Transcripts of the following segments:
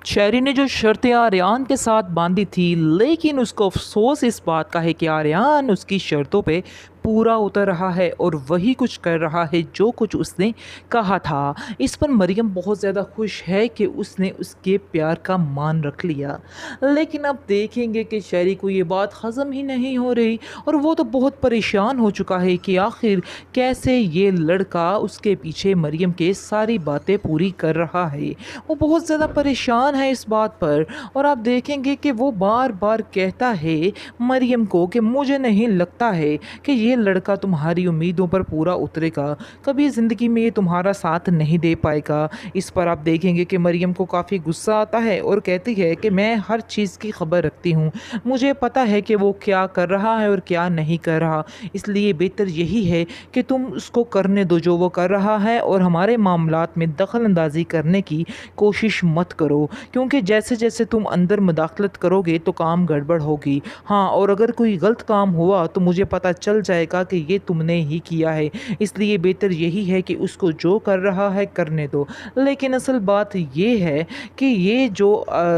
शहरी ने जो शर्तें आर्यान के साथ बांधी थी, लेकिन उसको अफसोस इस बात का है कि आर्यान उसकी शर्तों पे पूरा उतर रहा है और वही कुछ कर रहा है जो कुछ उसने कहा था। इस पर मरियम बहुत ज़्यादा खुश है कि उसने उसके प्यार का मान रख लिया। लेकिन अब देखेंगे कि शहरी को ये बात हज़म ही नहीं हो रही और वो तो बहुत परेशान हो चुका है कि आखिर कैसे ये लड़का उसके पीछे मरियम के सारी बातें पूरी कर रहा है। वो बहुत ज़्यादा परेशान है इस बात पर और आप देखेंगे कि वो बार बार कहता है मरियम को कि मुझे नहीं लगता है कि ये लड़का तुम्हारी उम्मीदों पर पूरा उतरेगा, कभी ज़िंदगी में ये तुम्हारा साथ नहीं दे पाएगा। इस पर आप देखेंगे कि मरियम को काफ़ी गुस्सा आता है और कहती है कि मैं हर चीज़ की खबर रखती हूँ, मुझे पता है कि वो क्या कर रहा है और क्या नहीं कर रहा, इसलिए बेहतर यही है कि तुम उसको करने दो जो वो कर रहा है और हमारे मामलात में दखल अंदाजी करने की कोशिश मत करो, क्योंकि जैसे जैसे तुम अंदर मुदाखलत करोगे तो काम गड़बड़ होगी। हाँ, और अगर कोई गलत काम हुआ तो मुझे पता चल जाएगा कि ये तुमने ही किया है, इसलिए बेहतर यही है कि उसको जो कर रहा है करने दो। लेकिन असल बात ये है कि ये जो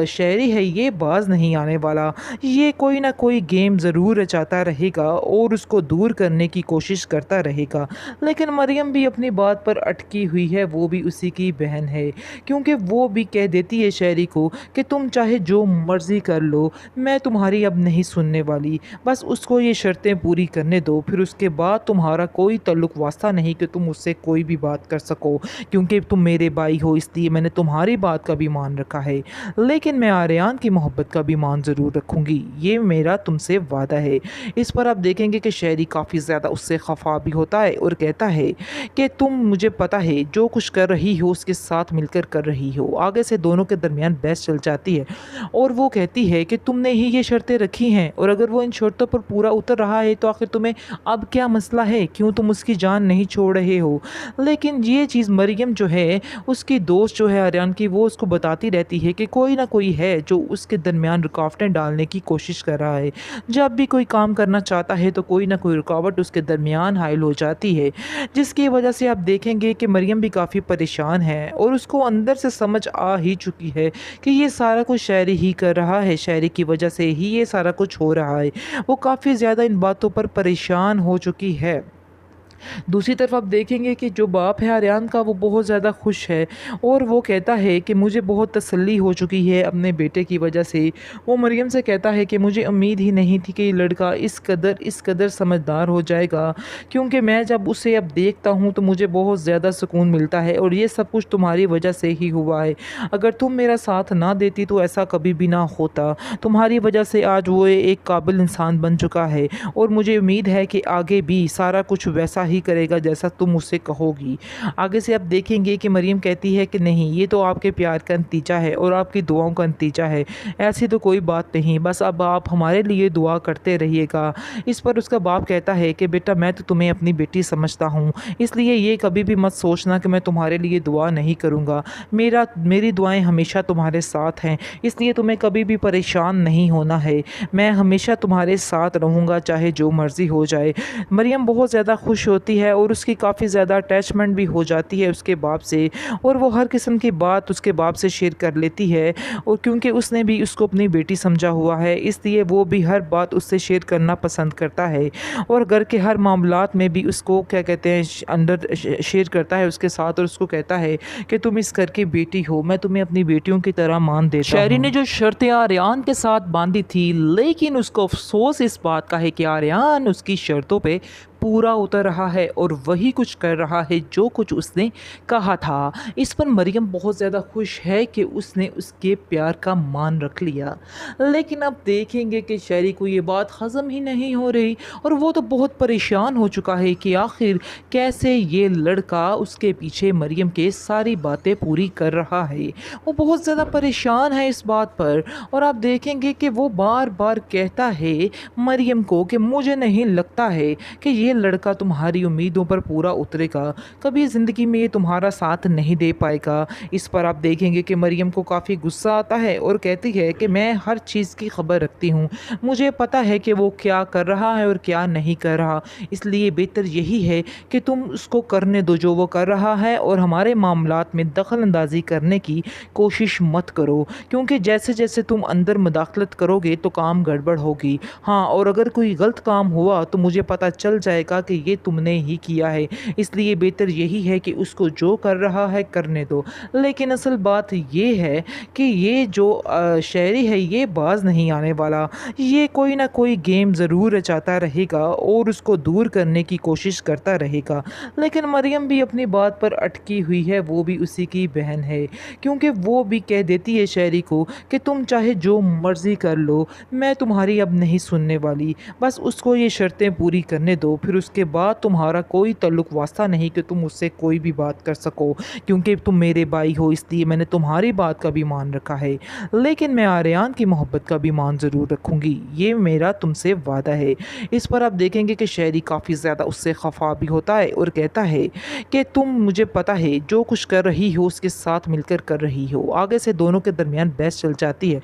शहरी है ये बाज नहीं आने वाला, ये कोई ना कोई गेम ज़रूर रचाता रहेगा और उसको दूर करने की कोशिश करता रहेगा। लेकिन मरियम भी अपनी बात पर अटकी हुई है, वो भी उसी की बहन है, क्योंकि वो भी कह देती है शहरी को कि तुम चाहे जो मर्ज़ी कर लो, मैं तुम्हारी अब नहीं सुनने वाली, बस उसको ये शर्तें पूरी करने दो, फिर उसके बाद तुम्हारा कोई ताल्लुक़ वास्ता नहीं कि तुम उससे कोई भी बात कर सको, क्योंकि तुम मेरे भाई हो इसलिए मैंने तुम्हारी बात का भी मान रखा है, लेकिन मैं आर्यान की मोहब्बत का भी मान ज़रूर रखूँगी, ये मेरा तुमसे वादा है। इस पर आप देखेंगे कि शहरी काफ़ी ज़्यादा उससे खफा भी होता है और कहता है कि तुम, मुझे पता है जो कुछ कर रही हो उसके साथ मिलकर कर रही हो। आगे से दोनों के दरमियान बहस चल जाती है और वो कहती है कि तुमने ही ये शर्तें रखी हैं और अगर वो इन शर्तों पर पूरा उतर रहा है तो आखिर तुम्हें अब क्या मसला है, क्यों तुम उसकी जान नहीं छोड़ रहे हो। लेकिन ये चीज़ मरियम जो है, उसकी दोस्त जो है आर्यान की, वो उसको बताती रहती है कि कोई ना कोई है जो उसके दरमियान रुकावटें डालने की कोशिश कर रहा है। जब भी कोई काम करना चाहता है तो कोई ना कोई रुकावट उसके दरमियान हाइल हो जाती है, जिसकी वजह से आप देखेंगे कि मरियम भी काफ़ी परेशान है और उसको अंदर से समझ आ ही चुकी है कि ये सारा कुछ शहरी ही कर रहा है, शहरी की वजह से ही ये सारा कुछ हो रहा है। वो काफ़ी ज़्यादा इन बातों पर परेशान हो चुकी है। दूसरी तरफ आप देखेंगे कि जो बाप है आर्यान का, वो बहुत ज़्यादा खुश है और वो कहता है कि मुझे बहुत तसल्ली हो चुकी है अपने बेटे की वजह से। वो मरियम से कहता है कि मुझे उम्मीद ही नहीं थी कि ये लड़का इस कदर समझदार हो जाएगा, क्योंकि मैं जब उसे अब देखता हूँ तो मुझे बहुत ज़्यादा सुकून मिलता है और ये सब कुछ तुम्हारी वजह से ही हुआ है। अगर तुम मेरा साथ ना देती तो ऐसा कभी भी ना होता। तुम्हारी वजह से आज वो एक काबिल इंसान बन चुका है और मुझे उम्मीद है कि आगे भी सारा कुछ वैसा ही करेगा जैसा तुम उससे कहोगी। आगे से आप देखेंगे कि मरियम कहती है कि नहीं, ये तो आपके प्यार का नतीजा है और आपकी दुआओं का नतीजा है, ऐसी तो कोई बात नहीं, बस अब आप हमारे लिए दुआ करते रहिएगा। इस पर उसका बाप कहता है कि बेटा, मैं तो तुम्हें अपनी बेटी समझता हूँ, इसलिए ये कभी भी मत सोचना कि मैं तुम्हारे लिए दुआ नहीं करूँगा। मेरी दुआएं हमेशा तुम्हारे साथ हैं, इसलिए तुम्हें कभी भी परेशान नहीं होना है। मैं हमेशा तुम्हारे साथ रहूँगा, चाहे जो मर्ज़ी हो जाए। मरियम बहुत ज़्यादा खुश होती है और उसकी काफ़ी ज़्यादा अटैचमेंट भी हो जाती है उसके बाप से और वो हर किस्म की बात उसके बाप से शेयर कर लेती है, और क्योंकि उसने भी उसको अपनी बेटी समझा हुआ है, इसलिए वो भी हर बात उससे शेयर करना पसंद करता है और घर के हर मामलात में भी उसको क्या कहते हैं अंदर शेयर करता है उसके साथ और उसको कहता है कि तुम इस घर की बेटी हो, मैं तुम्हें अपनी बेटियों की तरह मान देता हूँ। शहरी ने जो शर्तें आर्यान के साथ बांधी थी, लेकिन उसको अफसोस इस बात का है कि आर्यान उसकी शर्तों पे पूरा उतर रहा है और वही कुछ कर रहा है जो कुछ उसने कहा था। इस पर मरियम बहुत ज़्यादा खुश है कि उसने उसके प्यार का मान रख लिया। लेकिन अब देखेंगे कि शहरी को ये बात हज़म ही नहीं हो रही और वो तो बहुत परेशान हो चुका है कि आखिर कैसे ये लड़का उसके पीछे मरियम के सारी बातें पूरी कर रहा है। वो बहुत ज़्यादा परेशान है इस बात पर और आप देखेंगे कि वो बार बार कहता है मरियम को कि मुझे नहीं लगता है कि ये लड़का तुम्हारी उम्मीदों पर पूरा उतरेगा, कभी ज़िंदगी में ये तुम्हारा साथ नहीं दे पाएगा। इस पर आप देखेंगे कि मरियम को काफ़ी गुस्सा आता है और कहती है कि मैं हर चीज़ की खबर रखती हूँ, मुझे पता है कि वो क्या कर रहा है और क्या नहीं कर रहा, इसलिए बेहतर यही है कि तुम उसको करने दो जो वो कर रहा है और हमारे मामलात में दखल अंदाज़ी करने की कोशिश मत करो, क्योंकि जैसे जैसे तुम अंदर मुदाखलत करोगे तो काम गड़बड़ होगी। हाँ, और अगर कोई गलत काम हुआ तो मुझे पता चल जाएगा कि ये तुमने ही किया है, इसलिए बेहतर यही है कि उसको जो कर रहा है करने दो। लेकिन असल बात ये है कि ये जो शायरी है ये बाज नहीं आने वाला, ये कोई ना कोई गेम ज़रूर रचाता रहेगा और उसको दूर करने की कोशिश करता रहेगा। लेकिन मरियम भी अपनी बात पर अटकी हुई है, वो भी उसी की बहन है, क्योंकि वो भी कह देती है शायरी को कि तुम चाहे जो मर्ज़ी कर लो, मैं तुम्हारी अब नहीं सुनने वाली, बस उसको ये शर्तें पूरी करने दो, फिर उसके बाद तुम्हारा कोई ताल्लुक़ वास्ता नहीं कि तुम उससे कोई भी बात कर सको, क्योंकि तुम मेरे भाई हो इसलिए मैंने तुम्हारी बात का भी मान रखा है, लेकिन मैं आर्यन की मोहब्बत का भी मान ज़रूर रखूँगी, ये मेरा तुमसे वादा है। इस पर आप देखेंगे कि शायरी काफ़ी ज़्यादा उससे खफा भी होता है और कहता है कि तुम, मुझे पता है जो कुछ कर रही हो उसके साथ मिलकर कर रही हो। आगे से दोनों के दरमियान बहस चल जाती है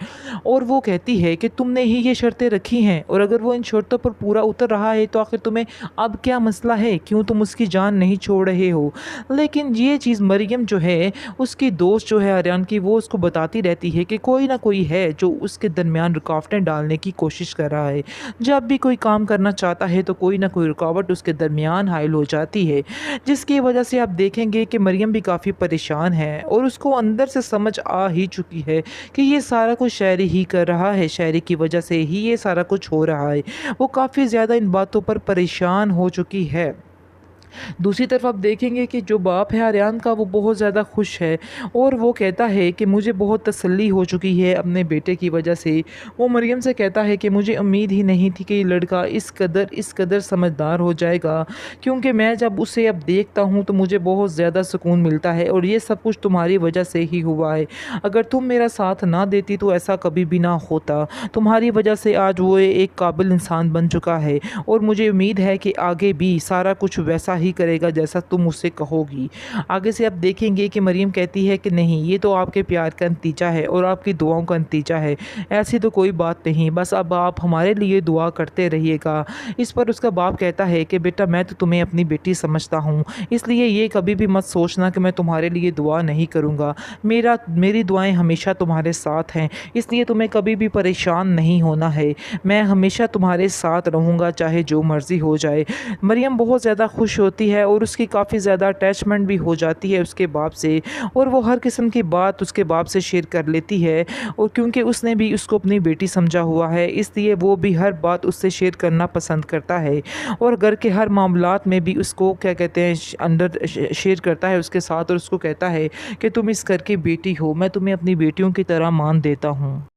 और वो कहती है कि तुमने ही ये शर्तें रखी हैं और अगर वो इन शर्तों पर पूरा उतर रहा है तो आखिर तुम्हें अब क्या मसला है, क्यों तुम उसकी जान नहीं छोड़ रहे हो। लेकिन ये चीज़ मरियम जो है, उसकी दोस्त जो है आर्यन की, वो उसको बताती रहती है कि कोई ना कोई है जो उसके दरमियान रुकावटें डालने की कोशिश कर रहा है। जब भी कोई काम करना चाहता है तो कोई ना कोई रुकावट उसके दरमियान हाइल हो जाती है, जिसकी वजह से आप देखेंगे कि मरियम भी काफ़ी परेशान है और उसको अंदर से समझ आ ही चुकी है कि ये सारा कुछ शायरी ही कर रहा है, शायरी की वजह से ही ये सारा कुछ हो रहा है। वो काफ़ी ज़्यादा इन बातों पर परेशान हो चुकी है। दूसरी तरफ आप देखेंगे कि जो बाप है आर्यन का, वो बहुत ज़्यादा खुश है और वो कहता है कि मुझे बहुत तसल्ली हो चुकी है अपने बेटे की वजह से। वो मरियम से कहता है कि मुझे उम्मीद ही नहीं थी कि ये लड़का इस कदर समझदार हो जाएगा, क्योंकि मैं जब उसे अब देखता हूँ तो मुझे बहुत ज़्यादा सुकून मिलता है और ये सब कुछ तुम्हारी वजह से ही हुआ है। अगर तुम मेरा साथ ना देती तो ऐसा कभी भी ना होता। तुम्हारी वजह से आज वो एक काबिल इंसान बन चुका है और मुझे उम्मीद है कि आगे भी सारा कुछ वैसा ही करेगा जैसा तुम उससे कहोगी। आगे से आप देखेंगे कि मरियम कहती है कि नहीं, ये तो आपके प्यार का नतीजा है और आपकी दुआओं का नतीजा है, ऐसी तो कोई बात नहीं, बस अब आप हमारे लिए दुआ करते रहिएगा। इस पर उसका बाप कहता है कि बेटा, मैं तो तुम्हें अपनी बेटी समझता हूँ, इसलिए ये कभी भी मत सोचना कि मैं तुम्हारे लिए दुआ नहीं करूँगा। मेरी दुआएं हमेशा तुम्हारे साथ हैं, इसलिए तुम्हें कभी भी परेशान नहीं होना है। मैं हमेशा तुम्हारे साथ रहूँगा, चाहे जो मर्ज़ी हो जाए। मरियम बहुत ज़्यादा खुश होती है और उसकी काफ़ी ज़्यादा अटैचमेंट भी हो जाती है उसके बाप से और वो हर किस्म की बात उसके बाप से शेयर कर लेती है, और क्योंकि उसने भी उसको अपनी बेटी समझा हुआ है इसलिए वो भी हर बात उससे शेयर करना पसंद करता है और घर के हर मामलात में भी उसको क्या कहते हैं अंदर शेयर करता है उसके साथ, और उसको कहता है कि तुम इस घर की बेटी हो, मैं तुम्हें अपनी बेटियों की तरह मान देता हूँ।